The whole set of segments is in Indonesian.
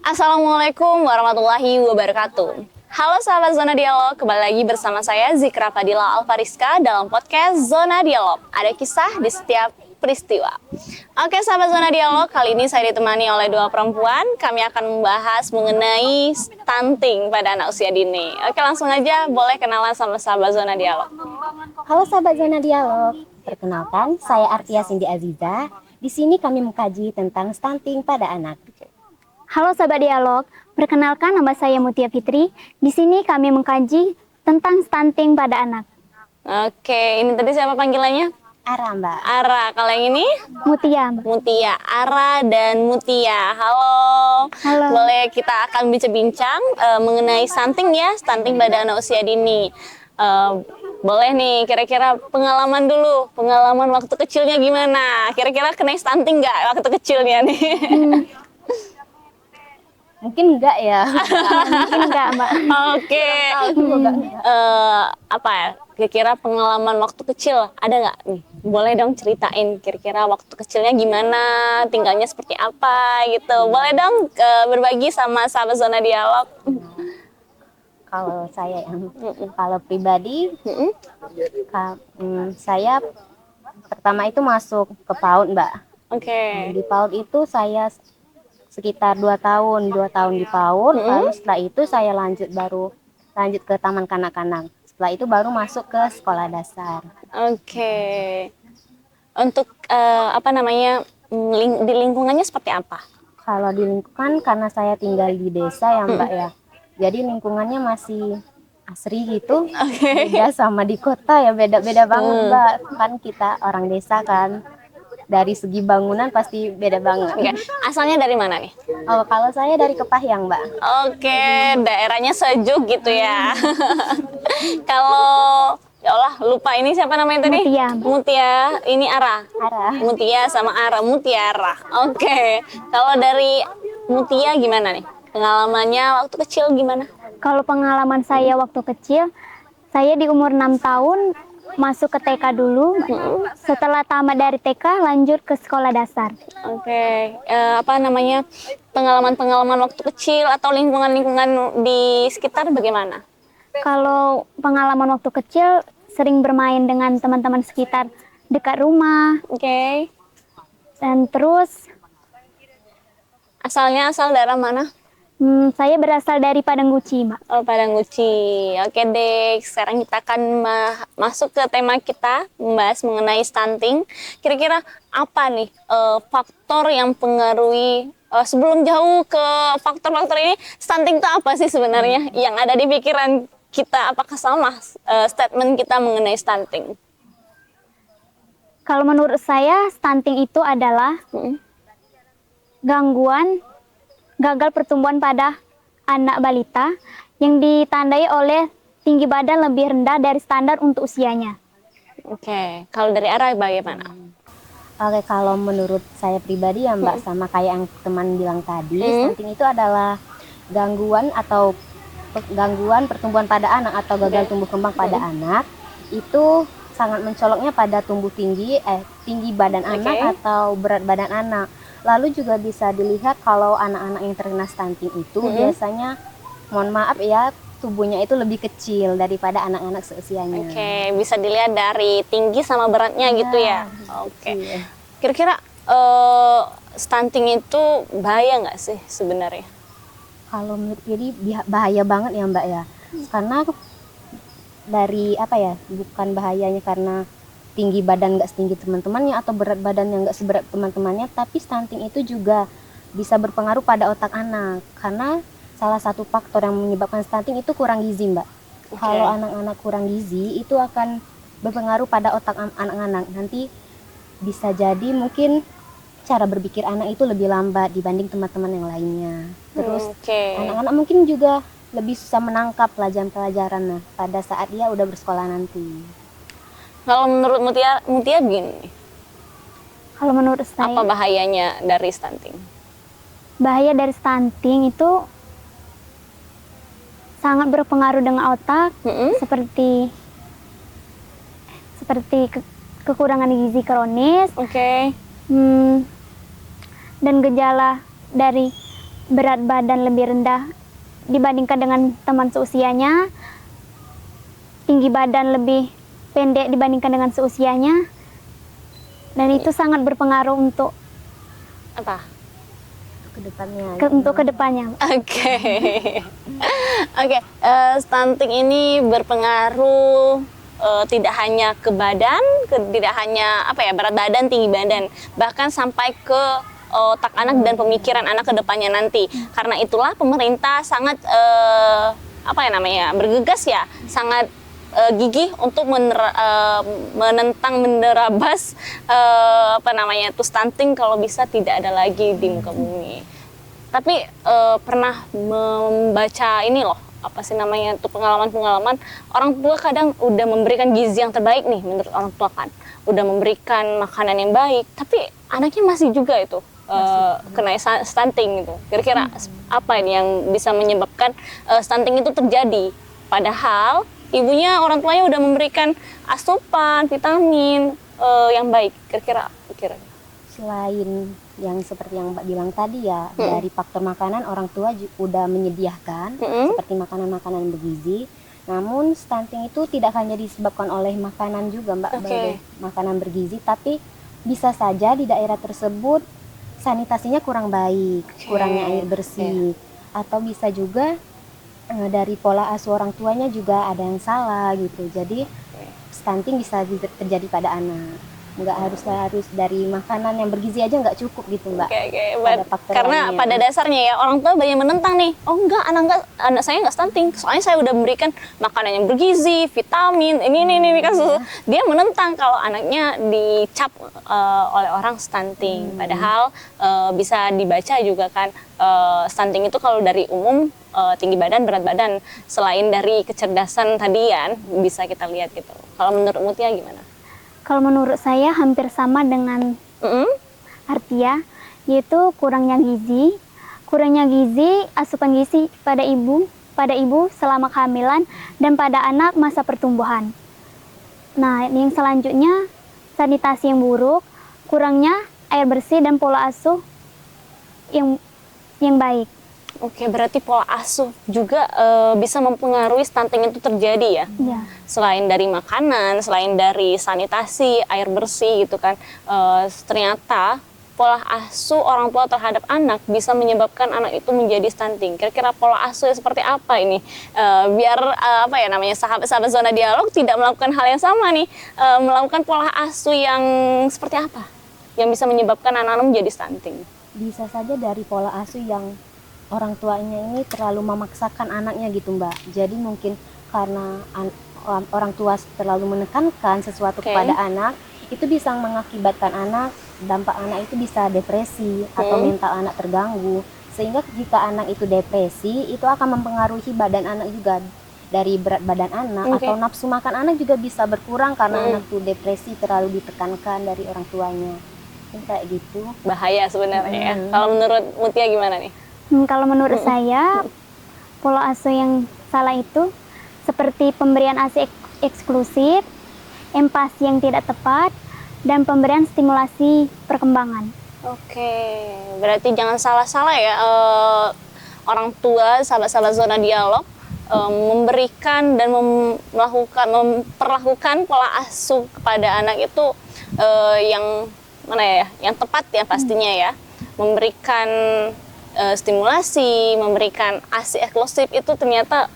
Assalamualaikum warahmatullahi wabarakatuh. Halo sahabat Zona Dialog, kembali lagi bersama saya Zikra Fadila Alfariska dalam podcast Zona Dialog. Ada kisah di setiap peristiwa. Oke sahabat Zona Dialog, kali ini saya ditemani oleh dua perempuan. Kami akan membahas mengenai stunting pada anak usia dini. Oke, langsung aja boleh kenalan sama sahabat Zona Dialog. Halo sahabat Zona Dialog, perkenalkan saya Artia Cindy Aziza. Di sini kami mengkaji tentang stunting pada anak. Halo sahabat dialog, perkenalkan nama saya Mutia Fitri. Di sini kami mengkaji tentang stunting pada anak. Oke, ini tadi siapa panggilannya? Ara, Mbak. Ara, kalau yang ini? Mutia, Mbak. Mutia, Ara dan Mutia. Halo. Halo. Boleh kita akan bincang-bincang mengenai stunting ya, stunting pada anak usia dini. Boleh nih, kira-kira pengalaman dulu, pengalaman waktu kecilnya gimana? Kira-kira kena stunting nggak waktu kecilnya nih? Mungkin enggak ya. Mungkin enggak, Mbak. Oke. Apa ya? Kira-kira pengalaman waktu kecil ada nggak nih? Boleh dong ceritain kira-kira waktu kecilnya gimana, tinggalnya seperti apa gitu. Boleh dong berbagi sama sahabat Zona Dialog. Kalau saya kalau pribadi, saya pertama itu masuk ke PAUD, Mbak. Oke. Di PAUD itu saya sekitar 2 tahun di PAUD. Lalu setelah itu saya lanjut ke taman kanak-kanak. Setelah itu baru masuk ke sekolah dasar. Oke. Untuk apa namanya, di lingkungannya seperti apa? Kalau di lingkungan, karena saya tinggal di desa ya Mbak ya, jadi lingkungannya masih asri gitu. Beda sama di kota ya, beda-beda banget Mbak. Kan kita orang desa kan, dari segi bangunan pasti beda banget. Oke. Asalnya dari mana nih? Oh, kalau saya dari Kepahyang Mbak. Oke, daerahnya sejuk gitu ya. Kalau ya Allah lupa, ini siapa namanya tadi? Mutia. Mutia, ini Ara. Ara. Mutia sama Ara, Mutiara. Oke. Kalau dari Mutia gimana nih? Pengalamannya waktu kecil gimana? Kalau pengalaman saya waktu kecil, saya di umur 6 tahun masuk ke TK dulu. Setelah tamat dari TK, lanjut ke sekolah dasar. Oke. Apa namanya? Pengalaman-pengalaman waktu kecil atau lingkungan-lingkungan di sekitar bagaimana? Kalau pengalaman waktu kecil, sering bermain dengan teman-teman sekitar dekat rumah. Oke. Dan terus Asalnya asal daerah mana? saya berasal dari Padangguci, Mbak. Oh, Padangguci. Oke deh, sekarang kita akan masuk ke tema kita, membahas mengenai stunting. Kira-kira apa nih faktor yang pengaruhi, sebelum jauh ke faktor-faktor ini, stunting itu apa sih sebenarnya yang ada di pikiran kita? Apakah sama statement kita mengenai stunting? Kalau menurut saya, stunting itu adalah gangguan gagal pertumbuhan pada anak balita yang ditandai oleh tinggi badan lebih rendah dari standar untuk usianya. Oke, kalau dari Ara bagaimana? Oke, kalau menurut saya pribadi ya Mbak, sama kayak yang teman bilang tadi, stunting itu adalah gangguan pertumbuhan pada anak atau gagal tumbuh kembang pada anak. Itu sangat mencoloknya pada tinggi badan anak atau berat badan anak. Lalu juga bisa dilihat kalau anak-anak yang terkena stunting itu biasanya, mohon maaf ya, tubuhnya itu lebih kecil daripada anak-anak seusianya. Oke, bisa dilihat dari tinggi sama beratnya gitu ya. Oke. Kira-kira stunting itu bahaya nggak sih sebenarnya? Kalau menurut jadi bahaya banget ya Mbak ya. Karena dari apa ya, bukan bahayanya karena tinggi badan nggak setinggi teman-temannya atau berat badan yang nggak seberat teman-temannya, tapi stunting itu juga bisa berpengaruh pada otak anak, karena salah satu faktor yang menyebabkan stunting itu kurang gizi Mbak. Kalau anak-anak kurang gizi itu akan berpengaruh pada otak anak-anak. Nanti bisa jadi mungkin cara berpikir anak itu lebih lambat dibanding teman-teman yang lainnya. Terus anak-anak mungkin juga lebih susah menangkap pelajaran-pelajaran pada saat dia udah bersekolah nanti. Kalau menurut Mutia begini, Kalau menurut saya, apa bahayanya dari stunting? bahaya dari stunting itu sangat berpengaruh dengan otak, seperti kekurangan gizi kronis, dan gejala dari berat badan lebih rendah dibandingkan dengan teman seusianya, tinggi badan lebih pendek dibandingkan dengan seusianya, dan itu sangat berpengaruh untuk Apa? Kedepannya. untuk kedepannya. Oke. Oke, stunting ini berpengaruh tidak hanya ke badan, tidak hanya berat badan, tinggi badan, bahkan sampai ke otak anak dan pemikiran anak ke depannya nanti. Karena itulah pemerintah sangat bergegas ya, sangat gigih untuk menentang, menerabas stunting kalau bisa tidak ada lagi di muka bumi. Tapi pernah membaca ini loh, pengalaman-pengalaman orang tua kadang udah memberikan gizi yang terbaik nih menurut orang tua kan, udah memberikan makanan yang baik, tapi anaknya masih juga itu kena stunting gitu. Kira-kira apa ini yang bisa menyebabkan stunting itu terjadi? Padahal ibunya, orang tuanya udah memberikan asupan, vitamin yang baik. Kira-kira. Selain yang seperti yang Mbak bilang tadi ya, dari faktor makanan orang tua udah menyediakan seperti makanan-makanan bergizi. Namun stunting itu tidak hanya disebabkan oleh makanan juga Mbak, makanan bergizi, tapi bisa saja di daerah tersebut sanitasinya kurang baik, kurangnya air bersih, atau bisa juga dari pola asuh orang tuanya juga ada yang salah gitu. Jadi stunting bisa terjadi pada anak. Nggak harus dari makanan yang bergizi aja nggak cukup gitu Mbak. Karena pada dasarnya ya orang tua banyak menentang nih. Oh enggak, anak saya nggak stunting. Soalnya saya udah memberikan makanan yang bergizi, vitamin, ini kan susu. Dia menentang kalau anaknya dicap oleh orang stunting. Padahal bisa dibaca juga kan stunting itu kalau dari umum tinggi badan, berat badan, selain dari kecerdasan tadi ya bisa kita lihat gitu. Kalau menurut Mutia gimana? Kalau menurut saya hampir sama dengan Artia, yaitu kurangnya gizi, asupan gizi pada ibu selama kehamilan dan pada anak masa pertumbuhan. Nah, yang selanjutnya sanitasi yang buruk, kurangnya air bersih dan pola asuh yang baik. Oke, berarti pola asuh juga bisa mempengaruhi stunting itu terjadi ya? Iya. Selain dari makanan, selain dari sanitasi, air bersih gitu kan, ternyata pola asuh orang tua terhadap anak bisa menyebabkan anak itu menjadi stunting. Kira-kira pola asuh seperti apa ini? Biar sahabat-sahabat Zona Dialog tidak melakukan hal yang sama nih, melakukan pola asuh yang seperti apa? Yang bisa menyebabkan anak-anak menjadi stunting? Bisa saja dari pola asuh yang orang tuanya ini terlalu memaksakan anaknya gitu Mbak. Jadi mungkin karena orang tua terlalu menekankan sesuatu kepada anak, itu bisa mengakibatkan dampak anak itu bisa depresi atau mental anak terganggu. Sehingga jika anak itu depresi, itu akan mempengaruhi badan anak juga, dari berat badan anak atau nafsu makan anak juga bisa berkurang karena anak itu depresi terlalu ditekankan dari orang tuanya. Kayak gitu. Bahaya sebenarnya ya. Kalau menurut Mutia gimana nih? Kalau menurut saya, pola asuh yang salah itu seperti pemberian ASI eksklusif, empati yang tidak tepat, dan pemberian stimulasi perkembangan. Oke, berarti jangan salah-salah ya orang tua, sahabat-sahabat Zona Dialog memberikan dan memperlakukan pola asuh kepada anak itu yang tepat ya pastinya ya. Memberikan stimulasi, memberikan ASI eksklusif itu ternyata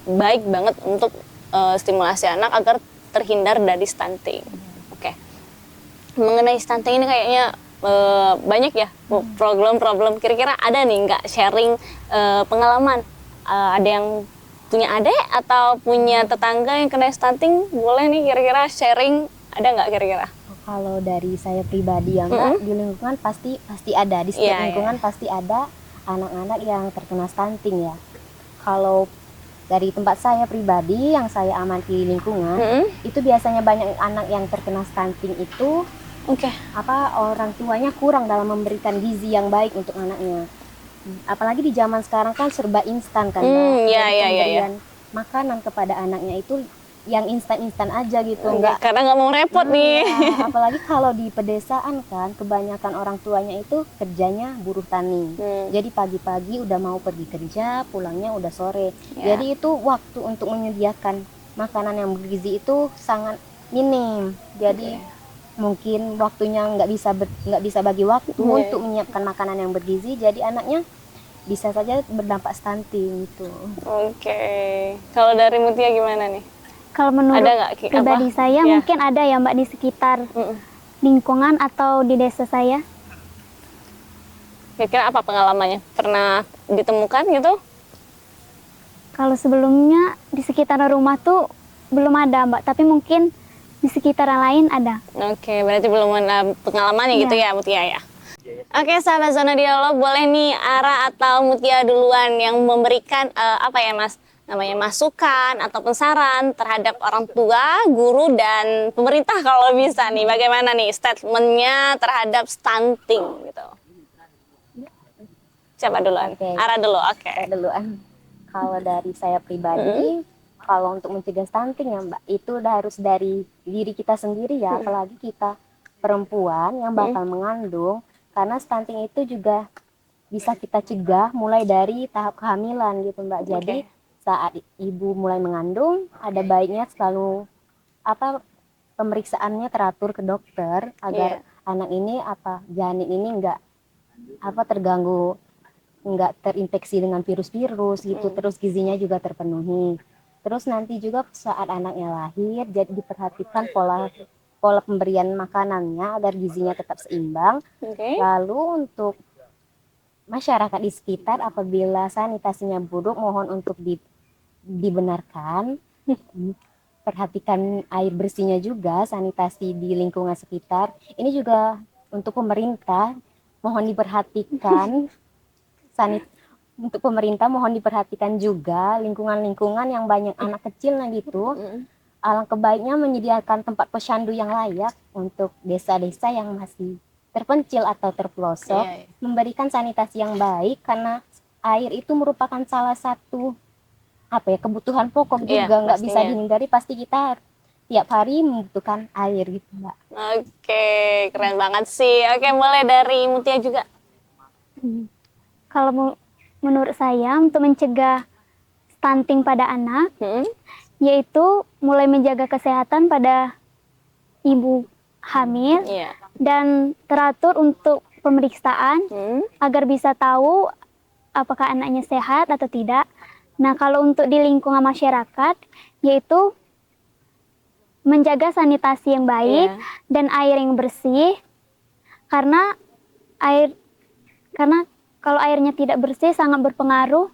baik banget untuk stimulasi anak agar terhindar dari stunting. Oke. Mengenai stunting ini kayaknya banyak ya problem. Kira-kira ada nih nggak sharing pengalaman? Ada yang punya adik atau punya tetangga yang kena stunting? Boleh nih kira-kira sharing, ada nggak kira-kira? Kalau dari saya pribadi ya Mbak, di lingkungan pasti ada, di setiap lingkungan pasti ada anak-anak yang terkena stunting ya. Kalau dari tempat saya pribadi yang saya amati di lingkungan, itu biasanya banyak anak yang terkena stunting itu orang tuanya kurang dalam memberikan gizi yang baik untuk anaknya. Apalagi di zaman sekarang kan serba instan kan Mbak. Pemberian makanan kepada anaknya itu yang instan-instan aja gitu, enggak. Karena nggak mau repot nih. Iya, apalagi kalau di pedesaan kan kebanyakan orang tuanya itu kerjanya buruh tani. Jadi pagi-pagi udah mau pergi kerja, pulangnya udah sore. Jadi itu waktu untuk menyediakan makanan yang bergizi itu sangat minim. Jadi mungkin waktunya nggak bisa bagi waktu untuk menyiapkan makanan yang bergizi. Jadi anaknya bisa saja berdampak stunting itu. Kalau dari Mutia gimana nih? Kalau menurut Ada nggak, pribadi saya Ya. mungkin ada ya Mbak di sekitar lingkungan atau di desa saya. Kira-kira apa pengalamannya? Pernah ditemukan gitu? Kalau sebelumnya di sekitaran rumah tuh belum ada Mbak, tapi mungkin di sekitaran lain ada. Berarti belum ada pengalamannya gitu ya Mutia ya? Oke, sahabat Zona Dialog, boleh nih Ara atau Mutia duluan yang memberikan namanya masukan ataupun saran terhadap orang tua, guru, dan pemerintah kalau bisa nih. Bagaimana nih statementnya terhadap stunting gitu? Siapa duluan? Ara dulu, Saya duluan. Kalau dari saya pribadi, kalau untuk mencegah stunting ya Mbak, itu udah harus dari diri kita sendiri ya, apalagi kita perempuan yang bakal mengandung, karena stunting itu juga bisa kita cegah mulai dari tahap kehamilan gitu Mbak. Jadi saat ibu mulai mengandung, ada baiknya selalu pemeriksaannya teratur ke dokter agar anak ini janin ini enggak terganggu, enggak terinfeksi dengan virus-virus gitu, terus gizinya juga terpenuhi. Terus nanti juga saat anaknya lahir, jadi diperhatikan pola pemberian makanannya agar gizinya tetap seimbang. Lalu untuk masyarakat di sekitar, apabila sanitasinya buruk, mohon untuk dibenarkan. Perhatikan air bersihnya juga, sanitasi di lingkungan sekitar. Ini juga untuk pemerintah, mohon diperhatikan. Untuk pemerintah mohon diperhatikan juga lingkungan-lingkungan yang banyak anak kecil gitu. Alangkah baiknya menyediakan tempat posyandu yang layak untuk desa-desa yang masih terpencil atau terpelosok, memberikan sanitasi yang baik, karena air itu merupakan salah satu kebutuhan pokok juga, nggak bisa dihindari, pasti kita tiap hari membutuhkan air gitu Mbak. Keren banget sih. Mulai dari Mutia juga. Kalau menurut saya untuk mencegah stunting pada anak, yaitu mulai menjaga kesehatan pada ibu hamil dan teratur untuk pemeriksaan agar bisa tahu apakah anaknya sehat atau tidak. Nah, kalau untuk di lingkungan masyarakat, yaitu menjaga sanitasi yang baik dan air yang bersih, karena kalau airnya tidak bersih sangat berpengaruh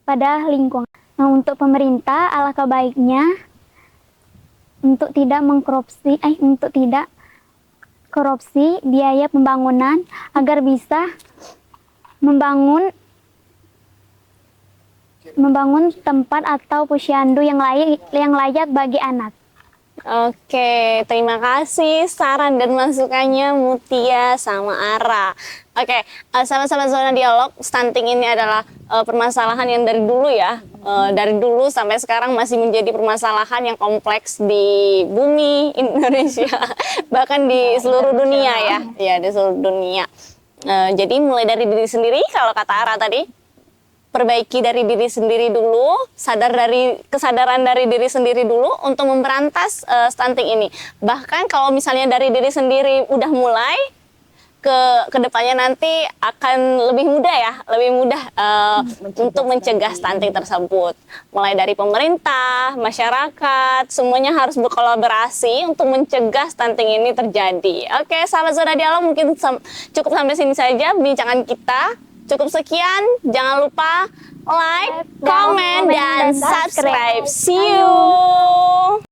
pada lingkungan. Nah, untuk pemerintah alangkah baiknya untuk tidak korupsi biaya pembangunan agar bisa membangun tempat atau posyandu yang layak bagi anak. Terima kasih saran dan masukannya Mutia sama Ara. Sahabat-sahabat Zona Dialog, stunting ini adalah permasalahan yang dari dulu ya, dari dulu sampai sekarang masih menjadi permasalahan yang kompleks di bumi Indonesia, bahkan di seluruh dunia ya, di seluruh dunia. Jadi mulai dari diri sendiri, kalau kata Ara tadi, perbaiki dari diri sendiri dulu, kesadaran dari diri sendiri dulu untuk memberantas stunting ini. Bahkan kalau misalnya dari diri sendiri udah mulai, ke depannya nanti akan lebih mudah untuk mencegah stunting tersebut. Mulai dari pemerintah, masyarakat, semuanya harus berkolaborasi untuk mencegah stunting ini terjadi. Sahabat Zona Dialog, mungkin cukup sampai sini saja bincangan kita. Cukup sekian, jangan lupa like, comment, dan subscribe. See you!